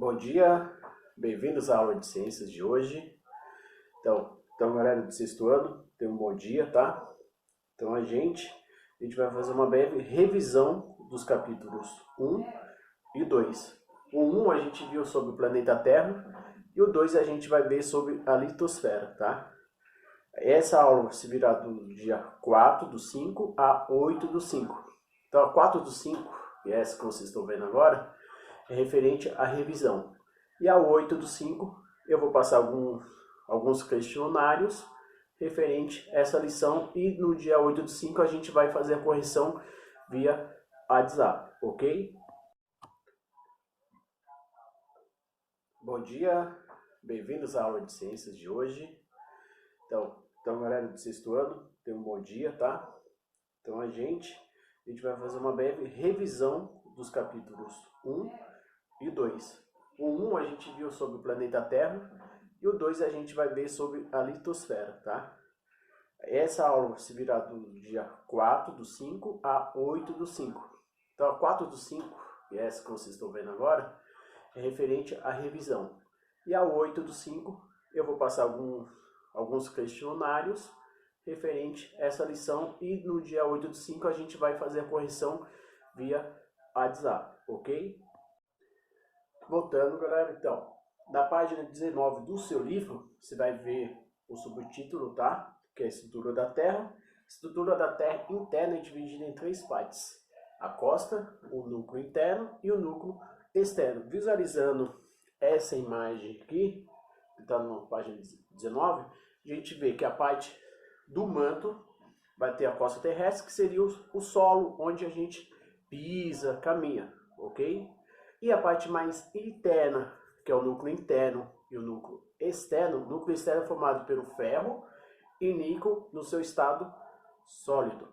Bom dia, bem-vindos à aula de ciências de hoje. Então galera do sexto ano, tenham um bom dia, tá? Então a gente vai fazer uma breve revisão dos capítulos 1 e 2. O 1 a gente viu sobre o planeta Terra e o 2 a gente vai ver sobre a litosfera, tá? Essa aula se virá do dia 4/5 a 8/5. Então a 4/5, que é essa que vocês estão vendo agora, é referente à revisão. E a 8/5 eu vou passar alguns questionários referente a essa lição e no dia 8/5 a gente vai fazer a correção via WhatsApp, ok? Bom dia, bem-vindos à aula de ciências de hoje. Então galera do sexto ano, tenham um bom dia, tá? Então a gente vai fazer uma breve revisão dos capítulos 1 e 2. O 1 a gente viu sobre o planeta Terra e o 2 a gente vai ver sobre a litosfera, tá? Essa aula se virá do dia 4/5 a 8/5. Então a 4/5, que é essa que vocês estão vendo agora, é referente à revisão. E a 8/5 eu vou passar alguns questionários referente a essa lição e no dia 8/5 a gente vai fazer a correção via WhatsApp, ok? Voltando, galera, então, na página 19 do seu livro, você vai ver o subtítulo, tá? Que é a estrutura da Terra. A estrutura da Terra interna é dividida em 3 partes: a crosta, o núcleo interno e o núcleo externo. Visualizando essa imagem aqui, que está na página 19, a gente vê que a parte do manto vai ter a crosta terrestre, que seria o solo onde a gente pisa, caminha, ok? E a parte mais interna, que é o núcleo interno e o núcleo externo é formado pelo ferro e níquel no seu estado sólido.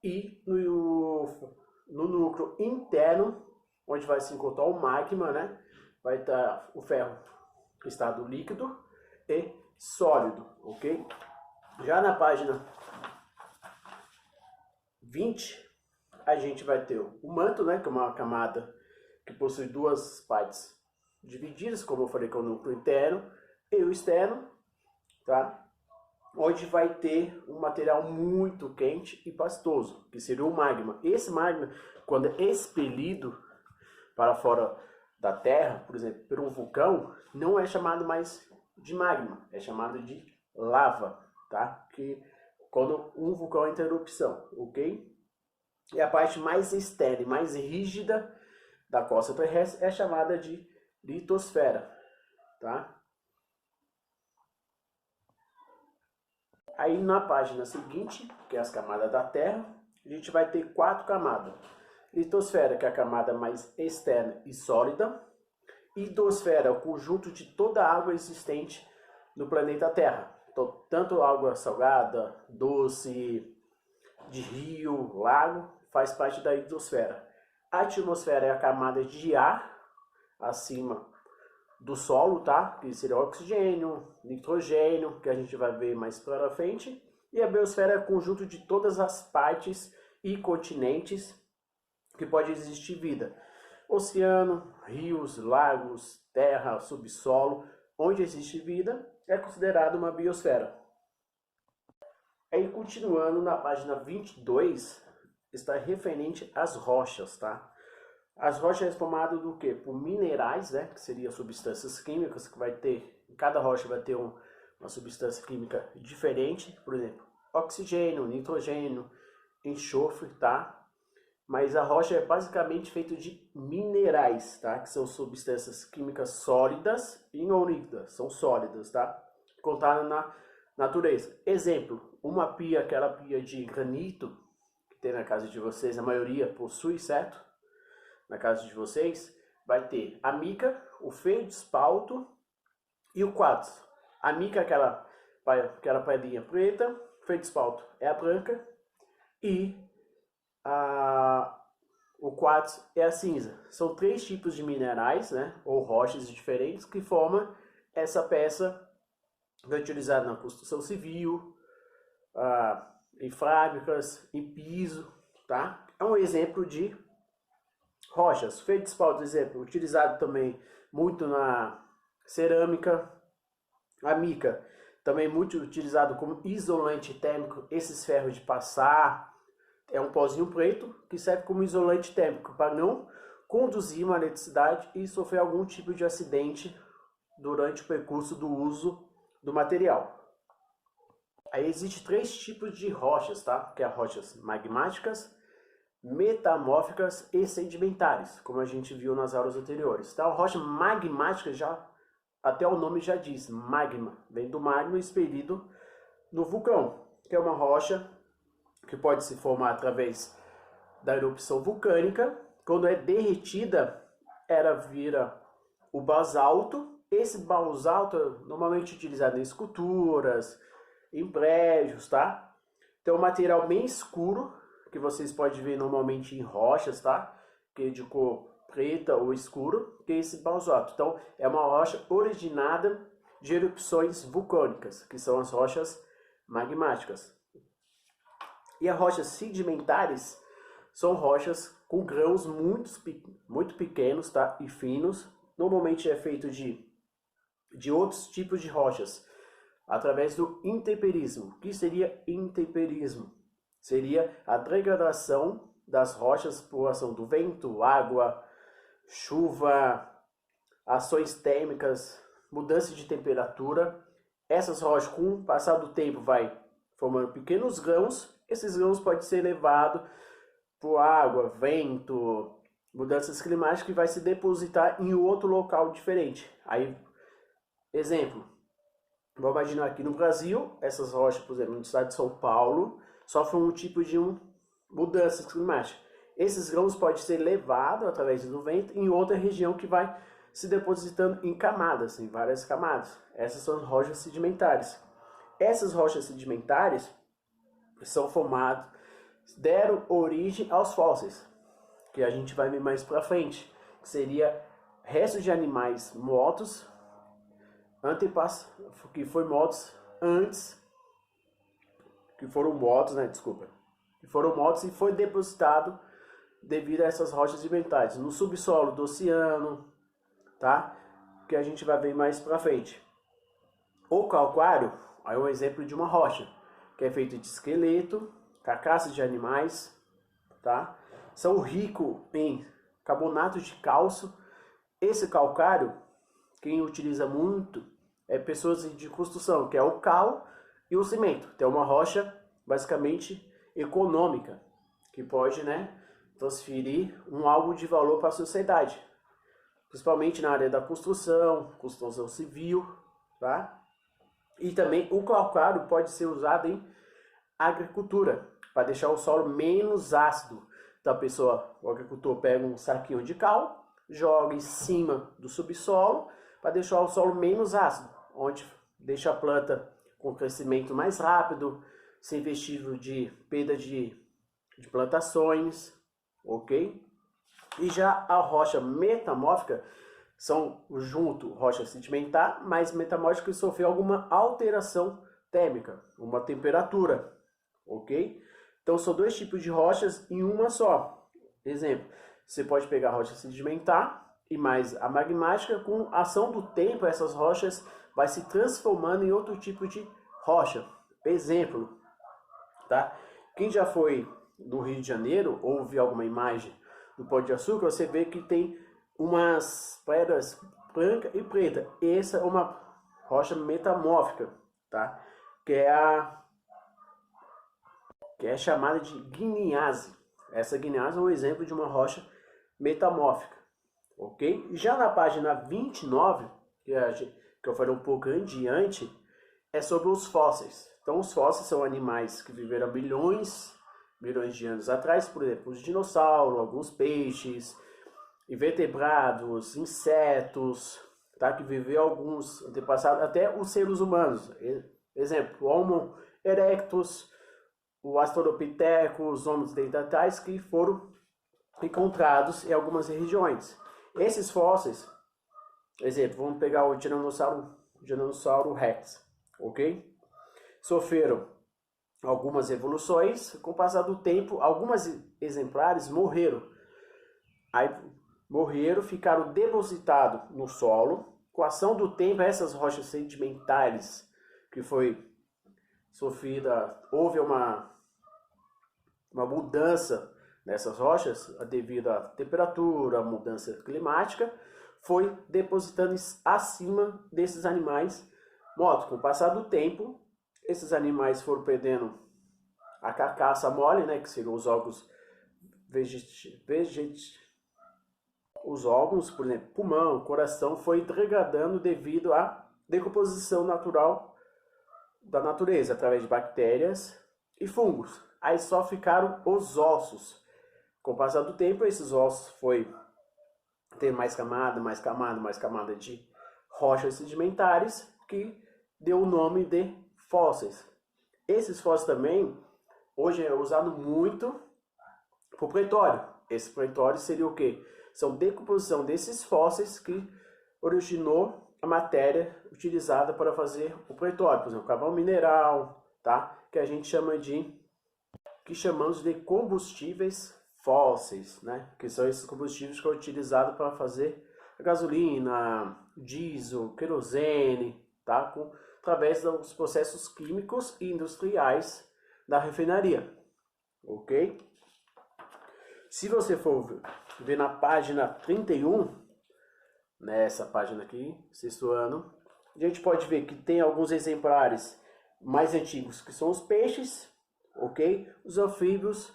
E no núcleo interno, onde vai se encontrar o magma, né, vai estar o ferro em estado líquido e sólido, ok? Já na página 20, a gente vai ter o manto, né, que é uma camada que possui 2 partes divididas, como eu falei, que é o núcleo interno e o externo, tá? Onde vai ter um material muito quente e pastoso, que seria o magma. Esse magma, quando é expelido para fora da Terra, por exemplo, por um vulcão, não é chamado mais de magma, é chamado de lava, tá? Que quando um vulcão entra em erupção, ok? E a parte mais externa e mais rígida da crosta terrestre é chamada de litosfera, tá? Aí na página seguinte, que é as camadas da Terra, a gente vai ter 4 camadas. Litosfera, que é a camada mais externa e sólida. Hidrosfera, o conjunto de toda a água existente no planeta Terra. Então, tanto água salgada, doce, de rio, lago, faz parte da hidrosfera. A atmosfera é a camada de ar acima do solo, tá? Que seria oxigênio, nitrogênio, que a gente vai ver mais para frente. E a biosfera é o conjunto de todas as partes e continentes que pode existir vida. Oceano, rios, lagos, terra, subsolo, onde existe vida, é considerado uma biosfera. Aí, continuando na página 22, está referente às rochas, tá? As rochas são formadas do quê? Por minerais, né? Que seriam substâncias químicas, que vai ter, cada rocha vai ter uma substância química diferente, por exemplo, oxigênio, nitrogênio, enxofre, tá? Mas a rocha é basicamente feita de minerais, tá? Que são substâncias químicas sólidas e não líquidas, são sólidas, tá? Contadas na natureza. Exemplo, uma pia, aquela pia de granito, que tem na casa de vocês, a maioria possui, certo? Na casa de vocês, vai ter a mica, o feldspalto e o quartzo. A mica é aquela pedrinha preta, o feldspalto é a branca e o quartzo é a cinza. São 3 tipos de minerais, né, ou rochas diferentes que formam essa peça que é utilizada na construção civil, em fábricas, em piso, tá? É um exemplo de rochas, feldspar, por exemplo, utilizado também muito na cerâmica, a mica, também muito utilizado como isolante térmico, esses ferros de passar, é um pozinho preto que serve como isolante térmico para não conduzir uma eletricidade e sofrer algum tipo de acidente durante o percurso do uso do material. Aí existe 3 tipos de rochas, tá? Que é rochas magmáticas, metamórficas e sedimentares, como a gente viu nas aulas anteriores. Então, a rocha magmática, já até o nome já diz, magma, vem do magma expelido no vulcão, que é uma rocha que pode se formar através da erupção vulcânica. Quando é derretida, ela vira o basalto. Esse basalto é normalmente utilizado em esculturas, em prédios, tá? Então, é um material bem escuro, que vocês podem ver normalmente em rochas, tá? Que é de cor preta ou escuro, que é esse basalto. Então, é uma rocha originada de erupções vulcânicas, que são as rochas magmáticas. E as rochas sedimentares são rochas com grãos muito pequenos, tá? E finos. Normalmente é feito de outros tipos de rochas, através do intemperismo. O que seria intemperismo? Seria a degradação das rochas por ação do vento, água, chuva, ações térmicas, mudança de temperatura. Essas rochas, com o passar do tempo, vai formando pequenos grãos. Esses grãos podem ser levados por água, vento, mudanças climáticas, que vai se depositar em outro local diferente. Aí, exemplo, vamos imaginar aqui no Brasil, essas rochas, por exemplo, no estado de São Paulo, sofrem um tipo de mudança climática. Esses grãos podem ser levados através do vento em outra região que vai se depositando em camadas, em várias camadas. Essas são as rochas sedimentares. Essas rochas sedimentares são formadas, deram origem aos fósseis, que a gente vai ver mais para frente, que seria restos de animais mortos, que foram mortos antes, que foram mortos e foi depositado devido a essas rochas sedimentares no subsolo do oceano, tá? Que a gente vai ver mais para frente. O calcário é um exemplo de uma rocha, que é feito de esqueleto, carcaças de animais, tá? São ricos em carbonato de cálcio. Esse calcário, quem utiliza muito é pessoas de construção, que é o cal e o cimento. Então, é uma rocha basicamente econômica, que pode, né, transferir algo de valor para a sociedade, principalmente na área da construção civil, tá? E também o calcário pode ser usado em agricultura, para deixar o solo menos ácido. Então, o agricultor pega um saquinho de cal, joga em cima do subsolo, para deixar o solo menos ácido, onde deixa a planta com crescimento mais rápido, sem vestígio de perda de plantações, ok? E já a rocha metamórfica são junto rocha sedimentar, mas metamórfica que sofreu alguma alteração térmica, uma temperatura, ok? Então são 2 tipos de rochas em uma só. Exemplo, você pode pegar a rocha sedimentar e mais a magmática. Com a ação do tempo, essas rochas vai se transformando em outro tipo de rocha. Exemplo, tá? Quem já foi no Rio de Janeiro ou viu alguma imagem do Pão de Açúcar, você vê que tem umas pedras branca e preta. Essa é uma rocha metamórfica, tá? Que é chamada de guinhase. Essa guinhase é um exemplo de uma rocha metamórfica, ok? Já na página 29, que eu falei um pouco adiante, é sobre os fósseis. Então, os fósseis são animais que viveram milhões de anos atrás, por exemplo, os dinossauros, alguns peixes, invertebrados, insetos, tá? Que viveu alguns antepassados, até os seres humanos. Exemplo, o Homo erectus, o Australopithecus, os Homo neandertais, que foram encontrados em algumas regiões. Esses fósseis, exemplo, vamos pegar o Tiranossauro Rex, ok? Sofreram algumas evoluções. Com o passar do tempo, algumas exemplares morreram. Aí morreram, ficaram depositados no solo. Com a ação do tempo, essas rochas sedimentares que foi sofrida, houve uma mudança nessas rochas devido à temperatura, mudança climática, foi depositando acima desses animais mortos. Com o passar do tempo, esses animais foram perdendo a carcaça mole, né, que seriam os órgãos os órgãos, por exemplo, pulmão, coração, foi degradando devido à decomposição natural da natureza, através de bactérias e fungos. Aí só ficaram os ossos. Com o passar do tempo, esses ossos foi ter mais camada de rochas sedimentares, que deu o nome de fósseis. Esses fósseis também, hoje é usado muito para o pretório. Esse pretório seria o quê? São decomposição desses fósseis que originou a matéria utilizada para fazer o pretório. Por exemplo, carvão mineral, tá? Que a gente chama que chamamos de combustíveis fósseis, né? Que são esses combustíveis que são utilizados para fazer a gasolina, diesel, querosene, tá? Através dos processos químicos e industriais da refinaria, ok? Se você for ver na página 31, nessa página aqui, sexto ano, a gente pode ver que tem alguns exemplares mais antigos, que são os peixes, ok? Os anfíbios,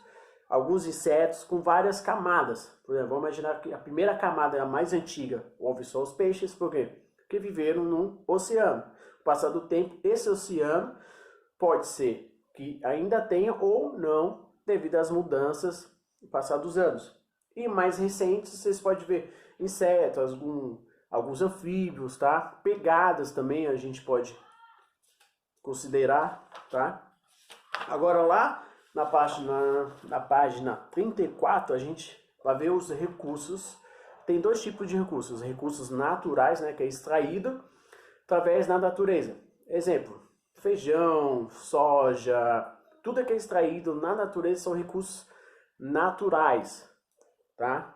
alguns insetos com várias camadas. Por exemplo, vamos imaginar que a primeira camada é a mais antiga, houve só os peixes, por quê? Porque viveram no oceano. Com o passar do tempo, esse oceano pode ser que ainda tenha ou não, devido às mudanças no passar dos anos. E mais recentes, vocês podem ver insetos, alguns anfíbios, tá? Pegadas também a gente pode considerar, tá? Agora lá na página 34, a gente vai ver os recursos. Tem dois tipos de recursos. Recursos naturais, né, que é extraído através da natureza. Exemplo, feijão, soja, tudo que é extraído na natureza são recursos naturais, tá?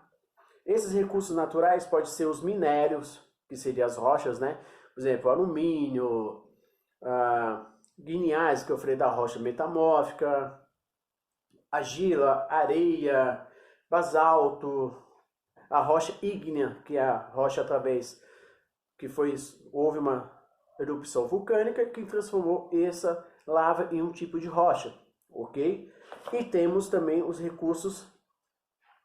Esses recursos naturais podem ser os minérios, que seriam as rochas, né? Por exemplo, alumínio, guinais, que é o freio da rocha metamórfica, argila, areia, basalto, a rocha ígnea, que é a rocha através que houve uma erupção vulcânica que transformou essa lava em um tipo de rocha, ok? E temos também os recursos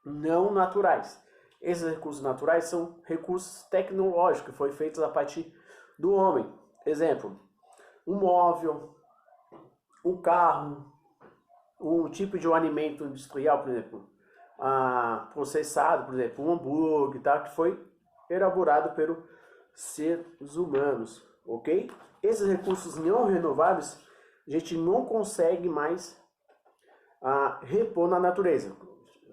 não naturais. Esses recursos naturais são recursos tecnológicos que foram feitos a partir do homem. Exemplo, um móvel, um carro, um tipo de um alimento industrial, por exemplo, processado, por exemplo, um hambúrguer, tá? Que foi elaborado pelos seres humanos, ok? Esses recursos não renováveis a gente não consegue mais repor na natureza.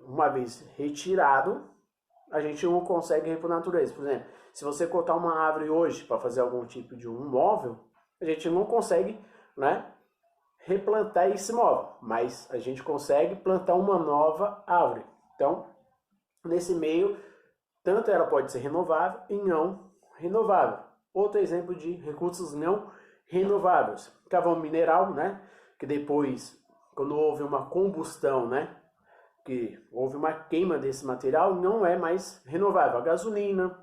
Uma vez retirado, a gente não consegue repor na natureza. Por exemplo, se você cortar uma árvore hoje para fazer algum tipo de um móvel, a gente não consegue, né, replantar esse móvel, mas a gente consegue plantar uma nova árvore. Então, nesse meio, tanto ela pode ser renovável e não renovável. Outro exemplo de recursos não renováveis, carvão mineral, né, que depois, quando houve uma combustão, né, que houve uma queima desse material, não é mais renovável. A gasolina,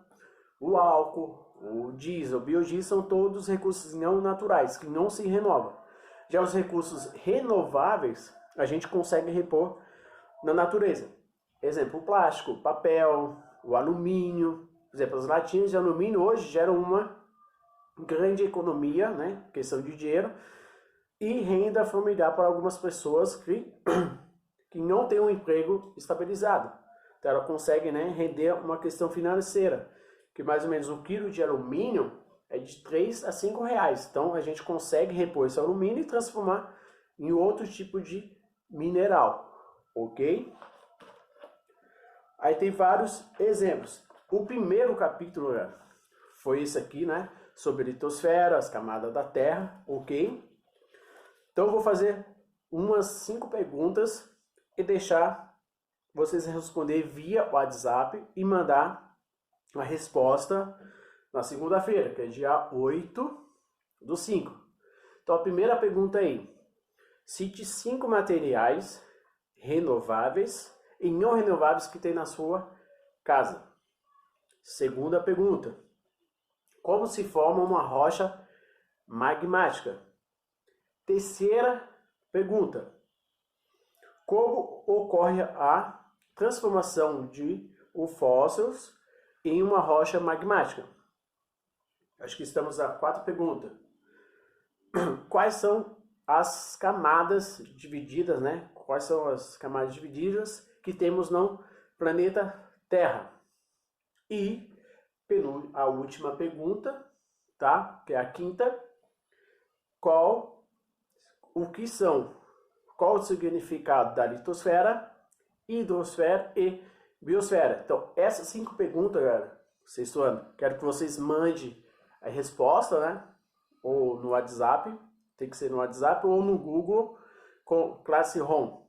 o álcool, o diesel, o biodiesel são todos recursos não naturais, que não se renovam. Já os recursos renováveis, a gente consegue repor na natureza. Exemplo, o plástico, o papel, o alumínio. Por exemplo, as latinhas de alumínio hoje geram uma grande economia, né, questão de dinheiro, e renda familiar para algumas pessoas que não têm um emprego estabilizado. Então ela consegue, né, render uma questão financeira, que mais ou menos um quilo de alumínio é de 3 a 5 reais. Então a gente consegue repor esse alumínio e transformar em outro tipo de mineral, ok? Aí tem vários exemplos. O primeiro capítulo foi esse aqui, né, sobre a litosfera, as camadas da Terra, ok? Então eu vou fazer umas 5 perguntas e deixar vocês responder via WhatsApp e mandar a resposta na segunda-feira, que é dia 8/5. Então a primeira pergunta aí: cite 5 materiais renováveis e não renováveis que tem na sua casa. Segunda pergunta: como se forma uma rocha magmática? Terceira pergunta: como ocorre a transformação de fósseis em uma rocha magmática? Acho que estamos a 4 perguntas. Quais são as camadas divididas, né? Quais são as camadas divididas que temos no planeta Terra? E a última pergunta, tá? Que é a quinta: qual o significado da litosfera, hidrosfera e biosfera? Então, essas 5 perguntas, galera, quero que vocês mandem a resposta, né? Ou no WhatsApp, tem que ser no WhatsApp, ou no Google com Classroom.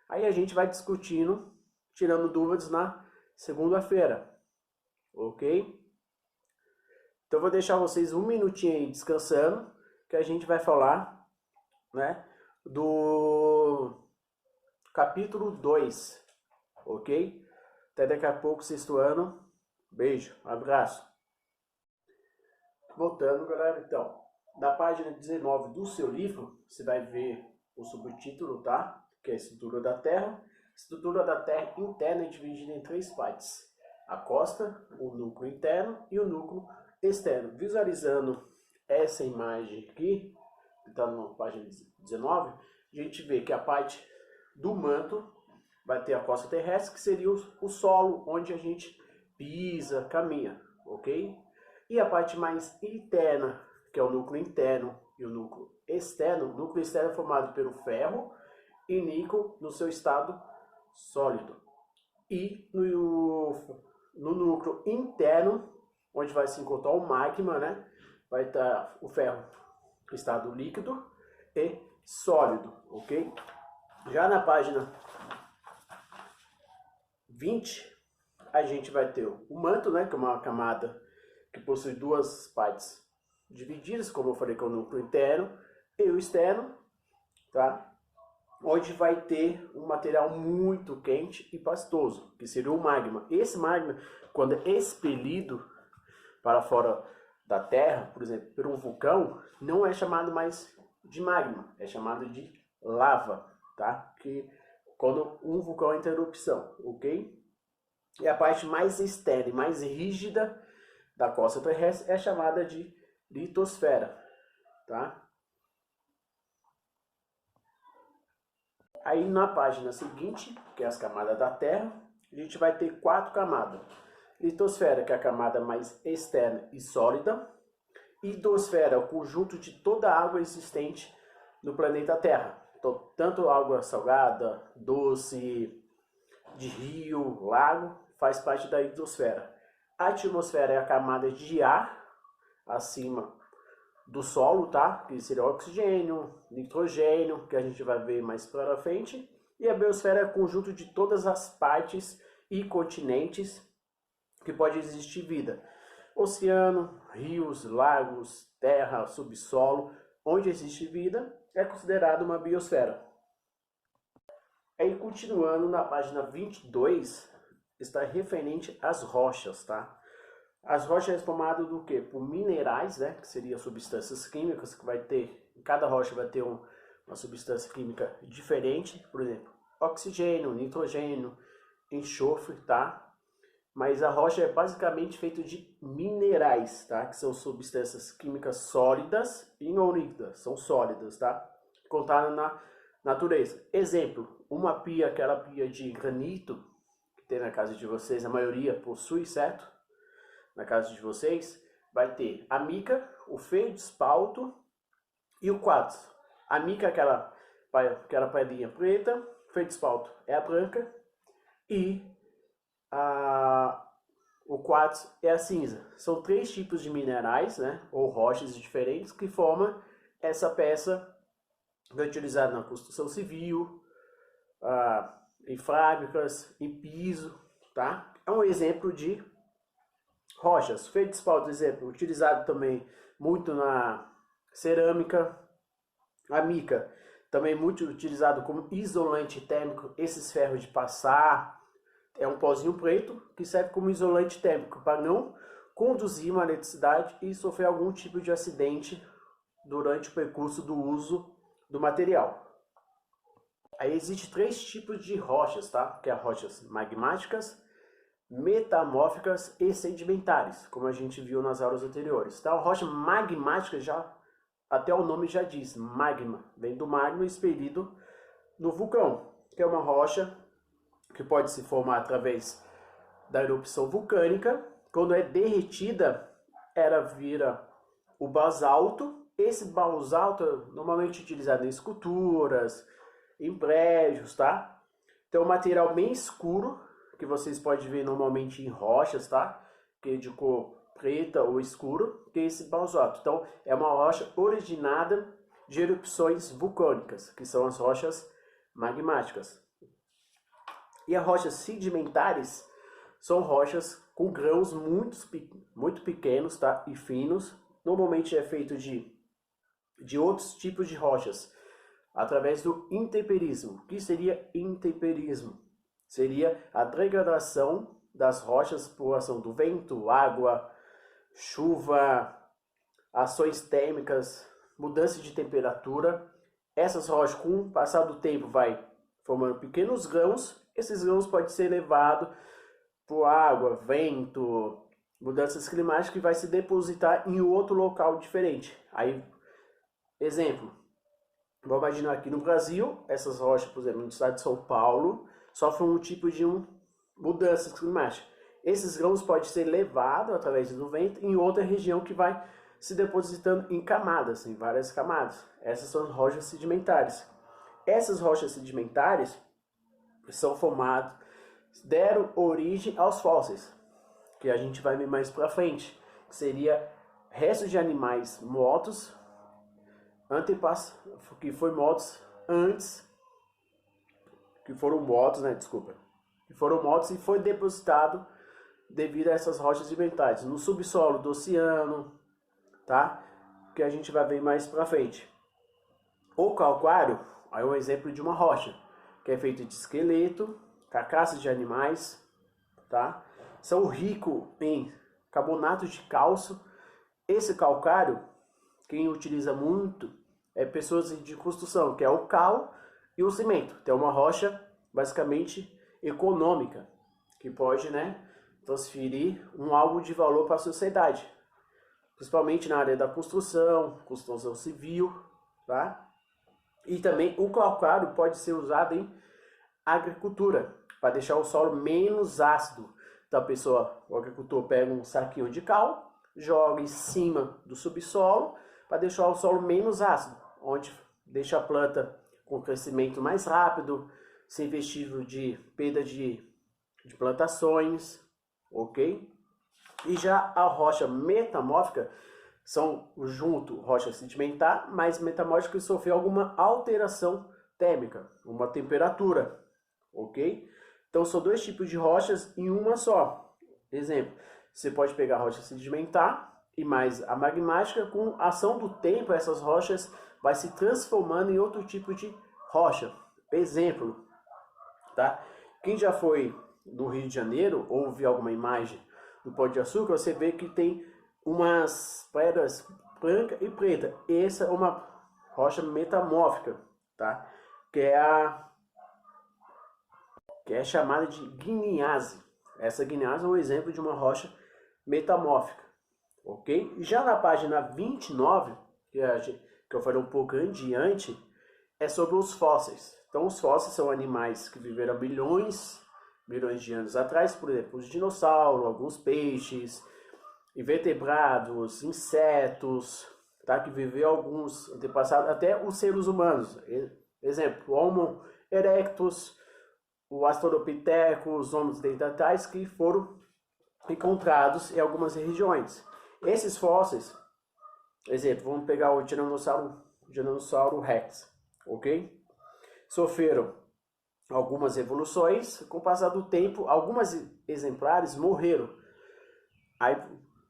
Aí a gente vai discutindo, tirando dúvidas na segunda-feira, ok? Então eu vou deixar vocês um minutinho aí descansando, que a gente vai falar, né, do capítulo 2, ok? Até daqui a pouco, sexto ano. Beijo, abraço. Voltando, galera, então, na página 19 do seu livro, você vai ver o subtítulo, tá? Que é a estrutura da Terra. A estrutura da Terra interna é dividida em 3 partes: a crosta, o núcleo interno e o núcleo externo. Visualizando essa imagem aqui, que está na página 19, a gente vê que a parte do manto vai ter a crosta terrestre, que seria o solo onde a gente pisa, caminha, ok? E a parte mais interna, que é o núcleo interno e o núcleo externo. O núcleo externo é formado pelo ferro e níquel no seu estado sólido. E no núcleo interno, onde vai se encontrar o magma, né, vai estar o ferro em estado líquido e sólido, ok? Já na página 20, a gente vai ter o manto, né, que é uma camada que possui 2 partes divididas, como eu falei, que é o núcleo interno e o externo, tá? Onde vai ter um material muito quente e pastoso, que seria o magma. Esse magma, quando é expelido para fora da Terra, por exemplo, por um vulcão, não é chamado mais de magma, é chamado de lava, tá? Que quando um vulcão entra em erupção, ok? E a parte mais externa e mais rígida da crosta terrestre é chamada de litosfera, tá? Aí na página seguinte, que é as camadas da Terra, a gente vai ter 4 camadas. Litosfera, que é a camada mais externa e sólida. Hidrosfera é o conjunto de toda a água existente no planeta Terra. Então, tanto água salgada, doce, de rio, lago, faz parte da hidrosfera. A atmosfera é a camada de ar acima do solo, tá? Que seria oxigênio, nitrogênio, que a gente vai ver mais para frente. E a biosfera é o conjunto de todas as partes e continentes que pode existir vida. Oceano, rios, lagos, terra, subsolo, onde existe vida, é considerado uma biosfera. Aí, continuando na página 22, está referente às rochas, tá? As rochas são formadas do quê? Por minerais, né? Que seriam substâncias químicas, que vai ter, cada rocha vai ter uma substância química diferente, por exemplo, oxigênio, nitrogênio, enxofre, tá? Mas a rocha é basicamente feita de minerais, tá? Que são substâncias químicas sólidas e não líquidas, são sólidas, tá? Contadas na natureza. Exemplo, uma pia, aquela pia de granito que tem na casa de vocês, a maioria possui, certo? Na casa de vocês, vai ter a mica, o feldspalto e o quartzo. A mica é aquela pedrinha preta, o feldspalto é a branca e o quartzo é a cinza. São 3 tipos de minerais, né, ou rochas diferentes que formam essa peça que é utilizada na construção civil, em fábricas, em piso, tá? É um exemplo de rochas. Feldspar, por exemplo, utilizado também muito na cerâmica. A mica, também muito utilizado como isolante térmico. Esses ferros de passar, é um pozinho preto que serve como isolante térmico para não conduzir uma eletricidade e sofrer algum tipo de acidente durante o percurso do uso do material. Aí existe 3 tipos de rochas, tá? Que é rochas magmáticas, metamórficas e sedimentares, como a gente viu nas aulas anteriores. Então, a rocha magmática, já até o nome já diz, magma, vem do magma expelido no vulcão, que é uma rocha que pode se formar através da erupção vulcânica. Quando é derretida, ela vira o basalto. Esse basalto é normalmente utilizado em esculturas, em prédios, tá? Então, um material bem escuro, que vocês podem ver normalmente em rochas, tá? Que é de cor preta ou escuro, que é esse basalto. Então, é uma rocha originada de erupções vulcânicas, que são as rochas magmáticas. E as rochas sedimentares são rochas com grãos muito pequenos, tá? E finos. Normalmente é feito de outros tipos de rochas, através do intemperismo. O que seria intemperismo? Seria a degradação das rochas por ação do vento, água, chuva, ações térmicas, mudança de temperatura. Essas rochas, com o passar do tempo, vai formando pequenos grãos. Esses grãos podem ser levados por água, vento, mudanças climáticas, que vai se depositar em outro local diferente. Aí, exemplo, vamos imaginar aqui no Brasil, essas rochas, por exemplo, no estado de São Paulo, sofrem um tipo de mudanças climáticas. Esses grãos podem ser levados através do vento em outra região, que vai se depositando em camadas, em várias camadas. Essas são as rochas sedimentares. Essas rochas sedimentares são formadas, deram origem aos fósseis, que a gente vai ver mais para frente, que seria restos de animais mortos, que foram mortos antes, que foram mortos e foi depositado devido a essas rochas sedimentares no subsolo do oceano, tá? Que a gente vai ver mais para frente. O calcário é um exemplo de uma rocha, que é feito de esqueleto, carcaças de animais, tá? São ricos em carbonato de cálcio. Esse calcário, quem utiliza muito é pessoas de construção, que é o cal e o cimento. Então, é uma rocha basicamente econômica, que pode, né, transferir algo de valor para a sociedade, principalmente na área da construção civil, tá? E também o calcário pode ser usado em agricultura, para deixar o solo menos ácido. Então o agricultor pega um saquinho de cal, joga em cima do subsolo, para deixar o solo menos ácido, onde deixa a planta com crescimento mais rápido, sem vestígio de perda de plantações, ok? E já a rocha metamórfica são junto rocha sedimentar, mas metamórfica que sofreu alguma alteração térmica, uma temperatura, ok? Então são 2 tipos de rochas em uma só. Exemplo, você pode pegar a rocha sedimentar e mais a magmática. Com a ação do tempo, essas rochas vai se transformando em outro tipo de rocha. Exemplo, tá? Quem já foi no Rio de Janeiro ou viu alguma imagem do Pão de Açúcar, você vê que tem umas pedras branca e preta. Essa é uma rocha metamórfica, tá? Que é chamada de guinhase. Essa guinhase é um exemplo de uma rocha metamórfica, ok? Já na página 29, que eu falei um pouco adiante, é sobre os fósseis. Então, os fósseis são animais que viveram milhões de anos atrás, por exemplo, os dinossauros, alguns peixes, invertebrados, insetos, tá? Que viveu alguns antepassados, até os seres humanos. Exemplo, o Homo erectus, o Australopithecus, os Homo neandertais, que foram encontrados em algumas regiões. Esses fósseis, exemplo, vamos pegar o Tiranossauro Rex, ok? Sofreram algumas evoluções. Com o passar do tempo, algumas exemplares morreram. Aí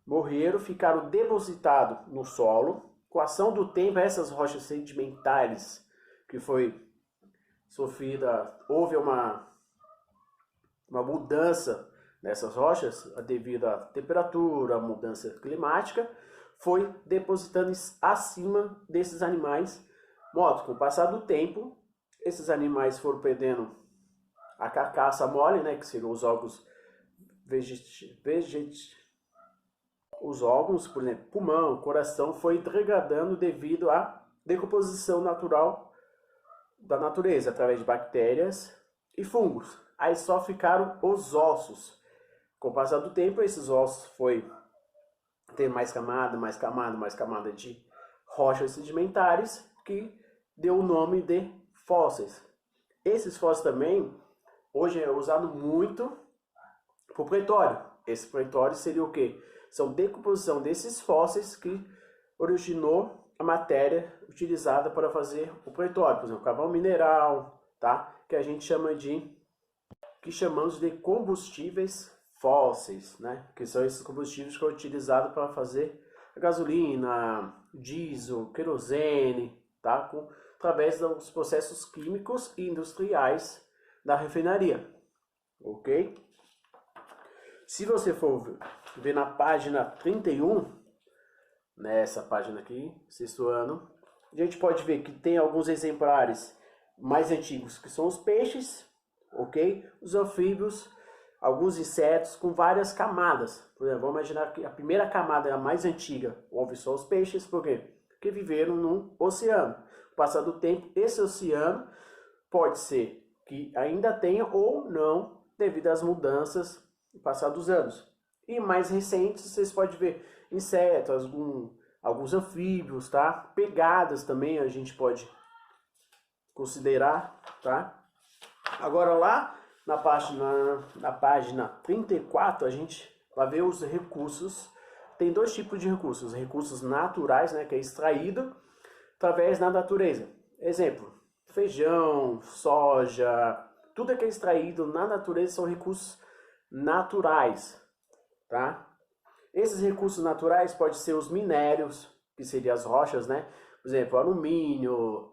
morreram, ficaram depositados no solo. Com a ação do tempo, essas rochas sedimentares que foi sofrida, houve uma mudança nessas rochas devido à temperatura, à mudança climática, foi depositando acima desses animais mortos. Com o passar do tempo, esses animais foram perdendo a carcaça mole, né, que seriam os órgãos os órgãos, por exemplo, pulmão, coração, foi degradando devido à decomposição natural da natureza, através de bactérias e fungos. Aí só ficaram os ossos. Com o passar do tempo, esses ossos foi ter mais camada, mais camada, mais camada de rochas sedimentares, que deu o nome de fósseis. Esses fósseis também, hoje é usado muito para o pretório. Esse pretório seria o quê? São decomposição desses fósseis que originou a matéria utilizada para fazer o pretório. Por exemplo, carvão mineral, tá? Que a gente chama que chamamos de combustíveis fósseis, né? Que são esses combustíveis que são utilizados para fazer a gasolina, diesel, querosene, tá? Através dos processos químicos e industriais da refinaria, ok? Se você for ver na página 31, nessa página aqui, sexto ano, a gente pode ver que tem alguns exemplares mais antigos, que são os peixes, ok? Os anfíbios, alguns insetos com várias camadas. Por exemplo, vamos imaginar que a primeira camada é a mais antiga, houve só os peixes, por quê? Porque viveram no oceano. Com o passar do tempo, esse oceano pode ser que ainda tenha ou não, devido às mudanças no passar dos anos. E mais recentes, vocês podem ver insetos, alguns anfíbios, tá? Pegadas também a gente pode considerar, tá? Agora lá na página 34, a gente vai ver os recursos. Tem dois tipos de recursos. Recursos naturais, né, que é extraído através da natureza. Exemplo, feijão, soja, tudo que é extraído na natureza são recursos naturais, tá? Esses recursos naturais podem ser os minérios, que seriam as rochas, né? Por exemplo, alumínio,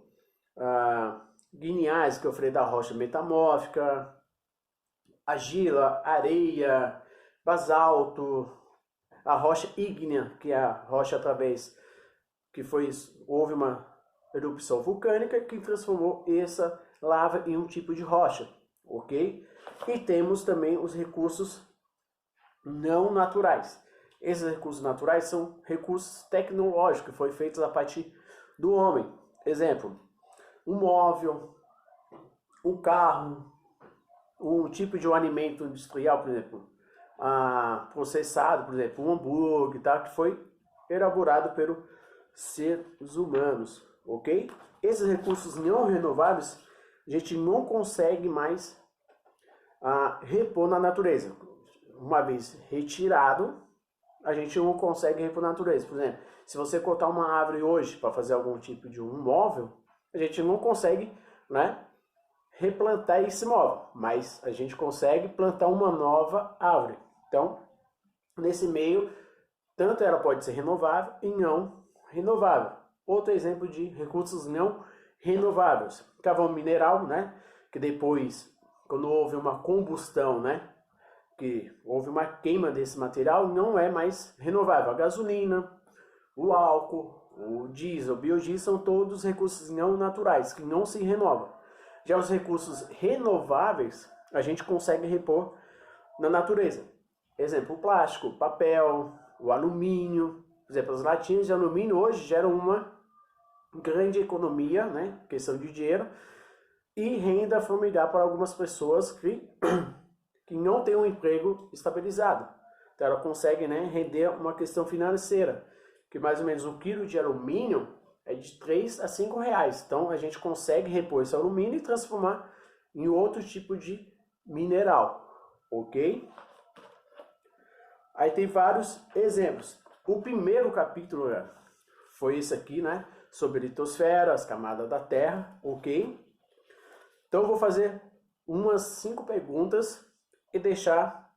guineias, que é o freio da rocha metamórfica, argila, areia, basalto, a rocha ígnea, que é a rocha através que houve uma erupção vulcânica que transformou essa lava em um tipo de rocha, ok? E temos também os recursos não naturais. Esses recursos naturais são recursos tecnológicos que foram feitos a partir do homem. Exemplo, um móvel, um carro, um tipo de um alimento industrial, por exemplo, processado, por exemplo, um hambúrguer, tá? Que foi elaborado pelos seres humanos, ok? Esses recursos não renováveis a gente não consegue mais repor na natureza. Uma vez retirado, a gente não consegue repor na natureza. Por exemplo, se você cortar uma árvore hoje para fazer algum tipo de um móvel, a gente não consegue, né, replantar esse móvel, mas a gente consegue plantar uma nova árvore. Então, nesse meio, tanto ela pode ser renovável e não renovável. Outro exemplo de recursos não renováveis, carvão mineral, né, que depois, quando houve uma combustão, né, que houve uma queima desse material, não é mais renovável. A gasolina, o álcool, o diesel, o biodiesel são todos recursos não naturais, que não se renovam. Já os recursos renováveis, a gente consegue repor na natureza. Exemplo, o plástico, o papel, o alumínio. Por exemplo, as latinhas de alumínio hoje geram uma grande economia, né, questão de dinheiro, e renda familiar para algumas pessoas que não têm um emprego estabilizado. Então ela consegue, né, render uma questão financeira, que mais ou menos um quilo de alumínio é de 3 a 5 reais. Então a gente consegue repor esse alumínio e transformar em outro tipo de mineral, ok? Aí tem vários exemplos. O primeiro capítulo foi esse aqui, né, sobre a litosfera, as camadas da Terra, ok? Então eu vou fazer umas 5 perguntas e deixar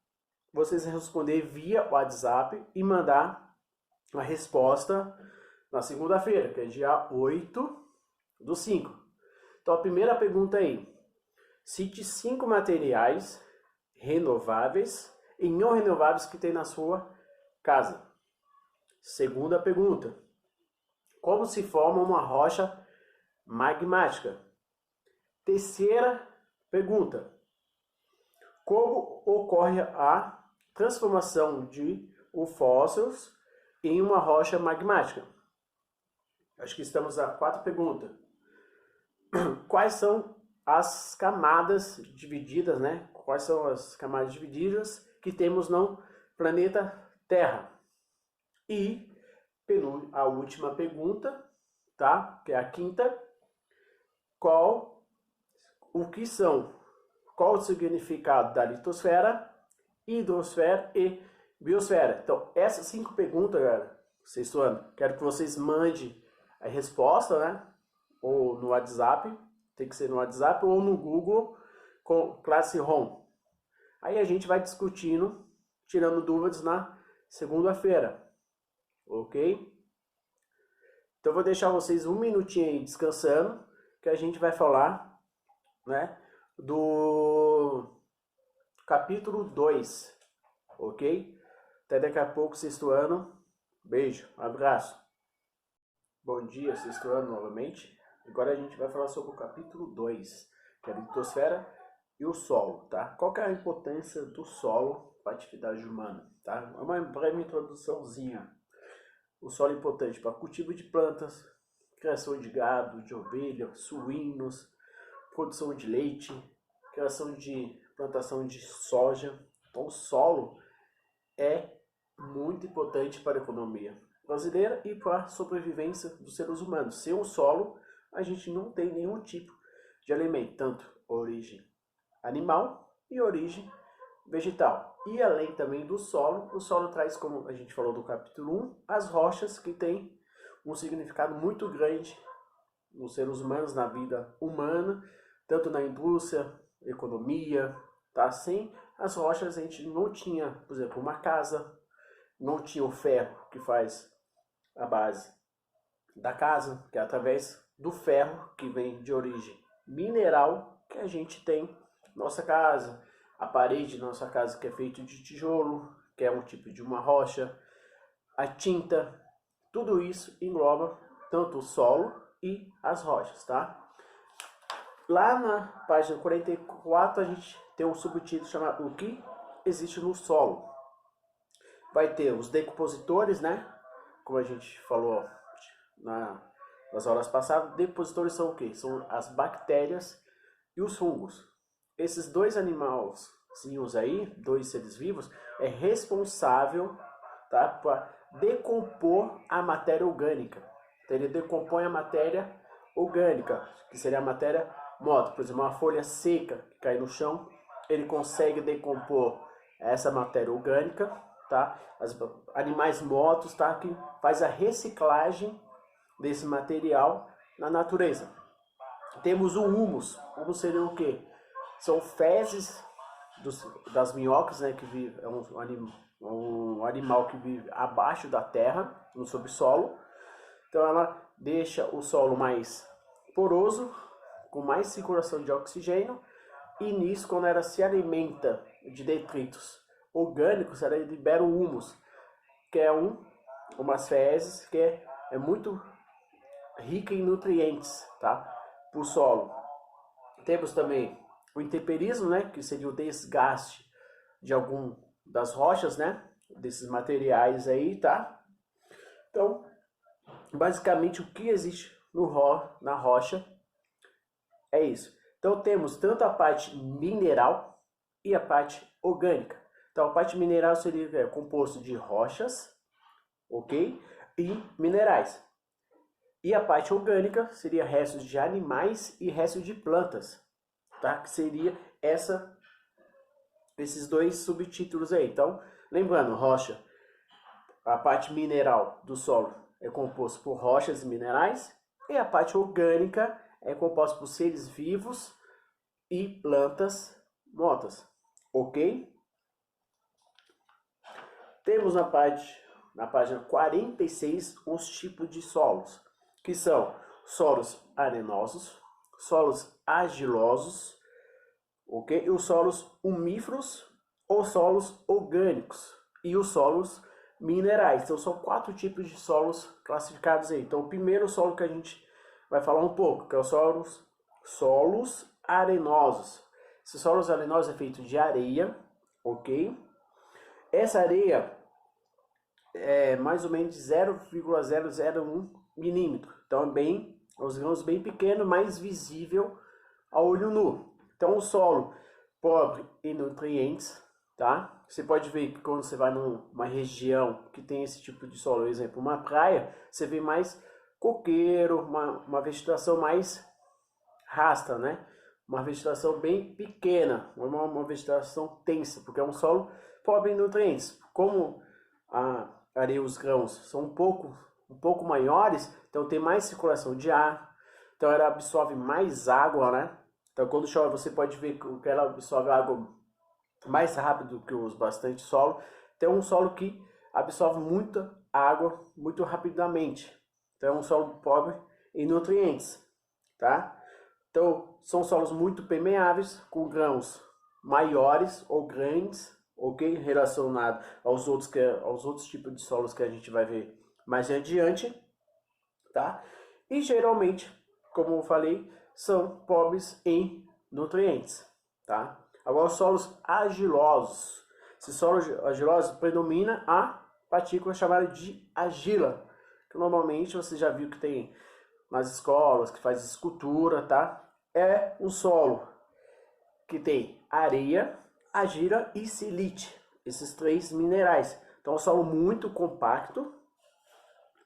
vocês responder via WhatsApp e mandar a resposta na segunda-feira, que é dia 8/5. Então a primeira pergunta aí: cite 5 materiais renováveis e não renováveis que tem na sua casa. Segunda pergunta: como se forma uma rocha magmática? Terceira pergunta: como ocorre a transformação de fósseis em uma rocha magmática? Acho que estamos a 4 perguntas. Quais são as camadas divididas, né? Quais são as camadas divididas que temos no planeta Terra? E a última pergunta, tá? Que é a quinta: qual o significado da litosfera, hidrosfera e biosfera? Então, essas 5 perguntas, galera, sexto ano, quero que vocês mandem a resposta, né? Ou no WhatsApp, tem que ser no WhatsApp, ou no Google com Classroom. Aí a gente vai discutindo, tirando dúvidas na segunda-feira, ok? Então eu vou deixar vocês um minutinho aí descansando, que a gente vai falar, né, do capítulo 2, ok? Até daqui a pouco, sexto ano. Beijo, abraço. Bom dia, sexto ano novamente. Agora a gente vai falar sobre o capítulo 2, que é a litosfera e o solo, tá? Qual que é a importância do solo para a atividade humana, tá? É uma breve introduçãozinha. O solo é importante para cultivo de plantas, criação de gado, de ovelha, suínos, produção de leite, plantação de soja. Então o solo é muito importante para a economia brasileira e para a sobrevivência dos seres humanos. Sem o solo, a gente não tem nenhum tipo de alimento, tanto origem animal e origem vegetal. E além também do solo, o solo traz, como a gente falou do capítulo 1, as rochas, que tem um significado muito grande nos seres humanos, na vida humana, tanto na indústria, economia, tá? Sem as rochas a gente não tinha, por exemplo, uma casa, não tinha o ferro, que faz a base da casa, que é através do ferro, que vem de origem mineral, que a gente tem nossa casa, a parede da nossa casa, que é feita de tijolo, que é um tipo de uma rocha, a tinta, tudo isso engloba tanto o solo e as rochas, tá? Lá na página 44 a gente tem um subtítulo chamado O que existe no solo. Vai ter os decompositores, né? Como a gente falou nas aulas passadas, decompositores são o quê? São as bactérias e os fungos. Esses dois animalzinhos aí, dois seres vivos, é responsável, tá, para decompor a matéria orgânica. Então, ele decompõe a matéria orgânica, que seria a matéria morta. Por exemplo, uma folha seca que cai no chão, ele consegue decompor essa matéria orgânica, tá? Animais mortos, tá, que faz a reciclagem desse material na natureza. Temos o humus. O humus seria o quê? São fezes das minhocas, né, que vive, é um animal que vive abaixo da terra, no subsolo. Então ela deixa o solo mais poroso, com mais circulação de oxigênio, e nisso, quando ela se alimenta de detritos orgânicos, ela libera o humus, que é umas fezes que é muito rica em nutrientes, tá, para o solo. Temos também o intemperismo, né, que seria o desgaste de algum das rochas, né, desses materiais aí, tá? Então, basicamente o que existe na rocha é isso. Então temos tanto a parte mineral e a parte orgânica. Então a parte mineral seria composto de rochas, ok? E minerais. E a parte orgânica seria restos de animais e restos de plantas, tá? Que seria esses dois subtítulos aí. Então, lembrando, rocha, a parte mineral do solo é composta por rochas e minerais, e a parte orgânica é composta por seres vivos e plantas notas, ok? Temos na página 46 os tipos de solos, que são solos arenosos, solos argilosos, ok? E os solos umíferos ou solos orgânicos e os solos minerais. Então são 4 tipos de solos classificados aí. Então o primeiro solo que a gente vai falar um pouco, que é os solos arenosos. Esses solos arenosos é feito de areia, ok? Essa areia é mais ou menos de 0,001 milímetro. Então é bem, os grãos bem pequenos, mais visível ao olho nu. Então o solo pobre em nutrientes, tá? Você pode ver que quando você vai numa região que tem esse tipo de solo, por exemplo, uma praia, você vê mais coqueiro, uma vegetação mais rasta, né? Uma vegetação bem pequena, uma vegetação tensa, porque é um solo pobre em nutrientes. Como a areia e os grãos são um pouco maiores, então tem mais circulação de ar, então ela absorve mais água, né? Então quando chove você pode ver que ela absorve água mais rápido que os bastante solo. Tem um solo que absorve muita água muito rapidamente. Então é um solo pobre em nutrientes, tá? Então são solos muito permeáveis, com grãos maiores ou grandes, ok? Relacionado aos outros tipos de solos que a gente vai ver mais adiante, tá? E geralmente, como eu falei, são pobres em nutrientes, tá? Agora, os solos argilosos. Esses solos argilosos predomina a partícula chamada de argila, que normalmente você já viu que tem nas escolas, que faz escultura, tá? É um solo que tem areia, argila e silite, esses 3 minerais. Então, é um solo muito compacto,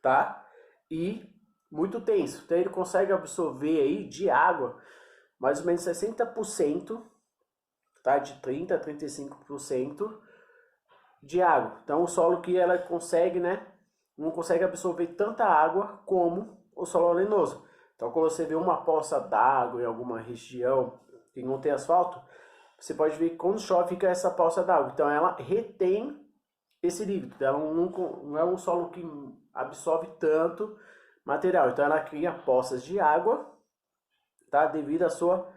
tá? E muito tenso. Então, ele consegue absorver aí de água mais ou menos 60%, tá? De 30% a 35% de água. Então, o solo que ela consegue, né? Não consegue absorver tanta água como o solo arenoso. Então, quando você vê uma poça d'água em alguma região que não tem asfalto, você pode ver que quando chove fica essa poça d'água. Então, ela retém esse líquido. Ela não é um solo que absorve tanto material. Então, ela cria poças de água, tá? Devido à sua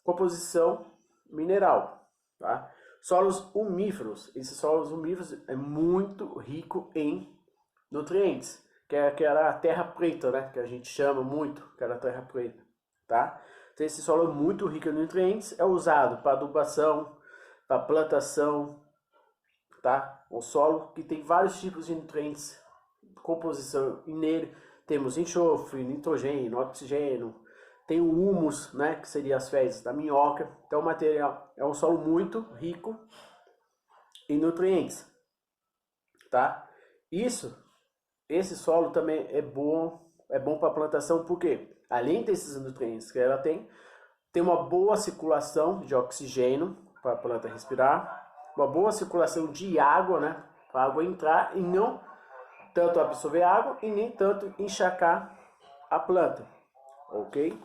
composição mineral, tá? Solos umíferos. Esses solos umíferos é muito rico em nutrientes, que é aquela terra preta, né? Que a gente chama muito, aquela terra preta, tá? Então, esse solo é muito rico em nutrientes, é usado para adubação, para plantação, tá? Um solo que tem vários tipos de nutrientes, composição, e nele temos enxofre, nitrogênio, oxigênio, tem o humus, né, que seria as fezes da minhoca. Então o material é um solo muito rico em nutrientes, tá? Esse solo também é bom para plantação, porque além desses nutrientes que ela tem uma boa circulação de oxigênio para a planta respirar, uma boa circulação de água, né, para a água entrar e não tanto absorver água e nem tanto encharcar a planta, ok?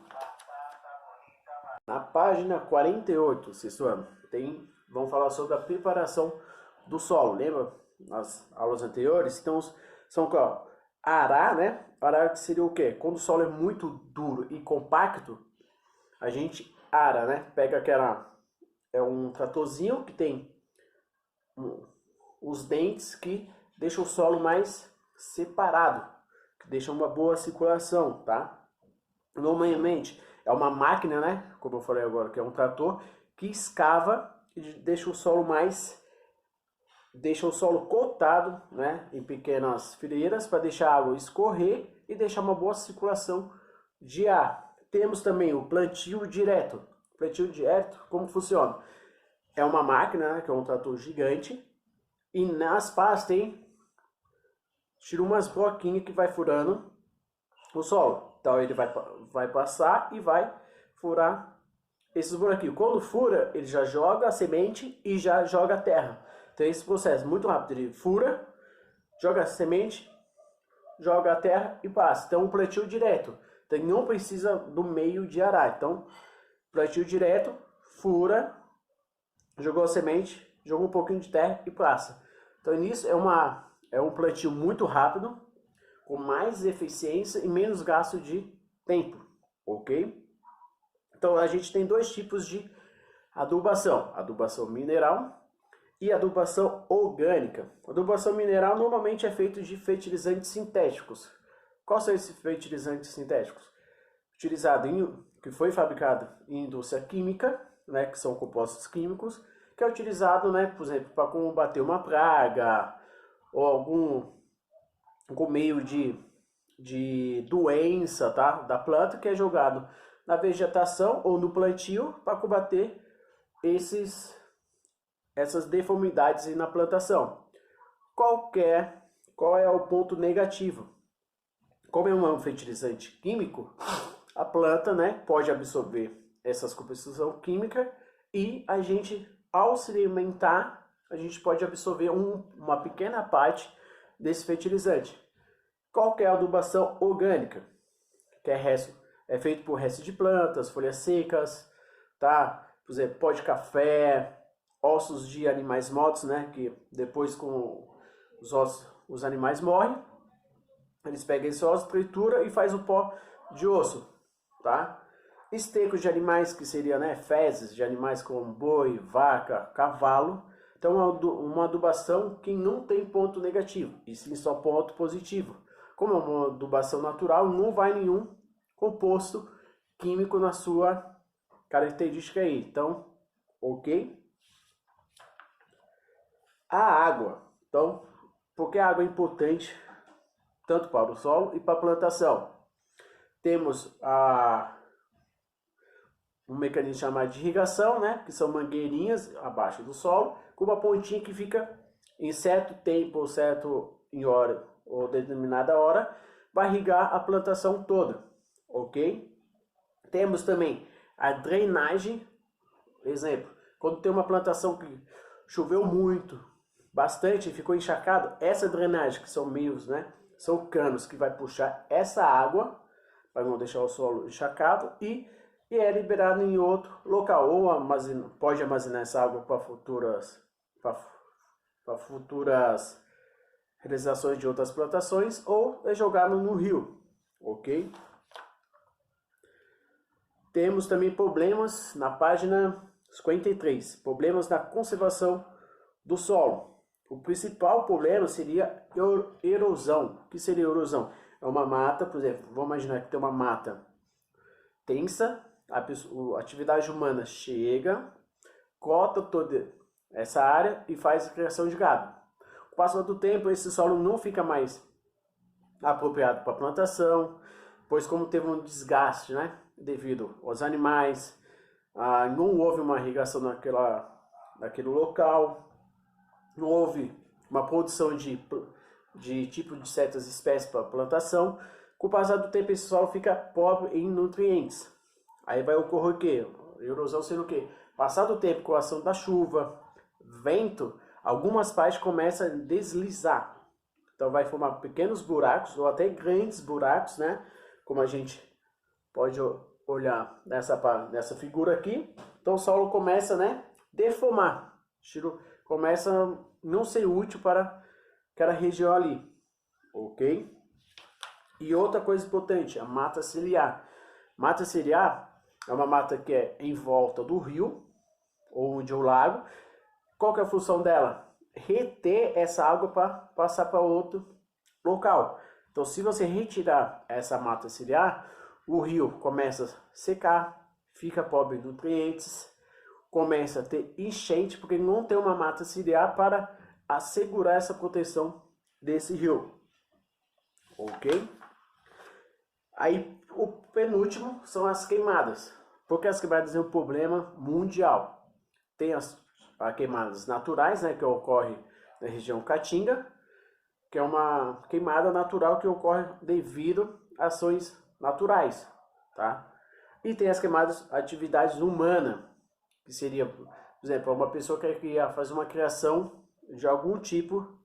Na página 48, sexto ano, vamos falar sobre a preparação do solo. Lembra nas aulas anteriores? Então, são arar, né? Arar que seria o quê? Quando o solo é muito duro e compacto, a gente ara, né? Pega um tratorzinho que tem os dentes que deixam o solo mais separado, que deixam uma boa circulação, tá? Normalmente é uma máquina, né? Como eu falei agora, que é um trator que escava e deixa o solo cotado, né? Em pequenas fileiras para deixar a água escorrer e deixar uma boa circulação de ar. Temos também o plantio direto. Plantio direto, como funciona? É uma máquina, né? Que é um trator gigante e nas pás tira umas broquinhas que vai furando o solo. Então ele vai passar e vai furar esses buraquinhos. Quando fura, ele já joga a semente e já joga a terra. Então esse processo muito rápido. Ele fura, joga a semente, joga a terra e passa. Então um plantio direto. Então não precisa do meio de arar. Então plantio direto, fura, jogou a semente, jogou um pouquinho de terra e passa. Então nisso é um plantio muito rápido, com mais eficiência e menos gasto de tempo, ok? Então a gente tem dois tipos de adubação: adubação mineral e adubação orgânica. A adubação mineral normalmente é feita de fertilizantes sintéticos. Quais são esses fertilizantes sintéticos? Que foi fabricado em indústria química, né, que são compostos químicos, que é utilizado, né, por exemplo, para combater uma praga ou algum meio de doença, tá, da planta, que é jogado na vegetação ou no plantio para combater essas deformidades na plantação. Qual é o ponto negativo? Como é um fertilizante químico, a planta, né, pode absorver essas composições químicas e a gente, ao se alimentar, a gente pode absorver uma pequena parte desse fertilizante. Qual que é a adubação orgânica? Que é feito por restos de plantas, folhas secas, tá? Por exemplo, pó de café, ossos de animais mortos, né? Que depois com os ossos, os animais morrem, eles pegam esse osso, tritura e faz o pó de osso, tá? Estercos de animais, que seria, né, fezes de animais como boi, vaca, cavalo. Então é uma adubação que não tem ponto negativo, e sim só ponto positivo. Como é uma adubação natural, não vai nenhum composto químico na sua característica aí. Então, ok? A água. Então, por que a água é importante tanto para o solo e para a plantação? Temos um mecanismo chamado de irrigação, né, que são mangueirinhas abaixo do solo, com uma pontinha que fica em certo tempo ou em hora ou determinada hora, vai irrigar a plantação toda, ok? Temos também a drenagem, exemplo, quando tem uma plantação que choveu muito, bastante, ficou encharcado, essa drenagem, que são meios, né, são canos que vai puxar essa água para não deixar o solo encharcado e é liberado em outro local, ou pode armazenar essa água para futuras realizações de outras plantações, ou é jogado no rio, ok? Temos também problemas na página 53, problemas na conservação do solo. O principal problema seria erosão. O que seria erosão? É uma mata, por exemplo, vamos imaginar que tem uma mata tensa, a atividade humana chega, cota toda essa área e faz a criação de gado. Com o passar do tempo, esse solo não fica mais apropriado para plantação, pois como teve um desgaste, né, devido aos animais, não houve uma irrigação naquele local, não houve uma produção de tipo de certas espécies para plantação. Com o passar do tempo, esse solo fica pobre em nutrientes. Aí vai ocorrer o quê? Erosão sendo o quê? Passado o tempo, com a ação da chuva, vento, algumas partes começam a deslizar. Então vai formar pequenos buracos ou até grandes buracos, né? Como a gente pode olhar nessa figura aqui. Então o solo começa, né, deformar. Começa a não ser útil para aquela região ali, ok? E outra coisa importante, a mata ciliar. Mata ciliar é uma mata que é em volta do rio ou de um lago. Qual que é a função dela? Reter essa água para passar para outro local. Então, se você retirar essa mata ciliar, o rio começa a secar, fica pobre em nutrientes, começa a ter enchente, porque não tem uma mata ciliar para assegurar essa proteção desse rio. Ok? Aí, o penúltimo são as queimadas. Porque as queimadas é um problema mundial. Tem as queimadas naturais, né, que ocorre na região Caatinga, que é uma queimada natural que ocorre devido a ações naturais, tá? E tem as queimadas atividades humanas, que seria, por exemplo, uma pessoa que quer fazer uma criação de algum tipo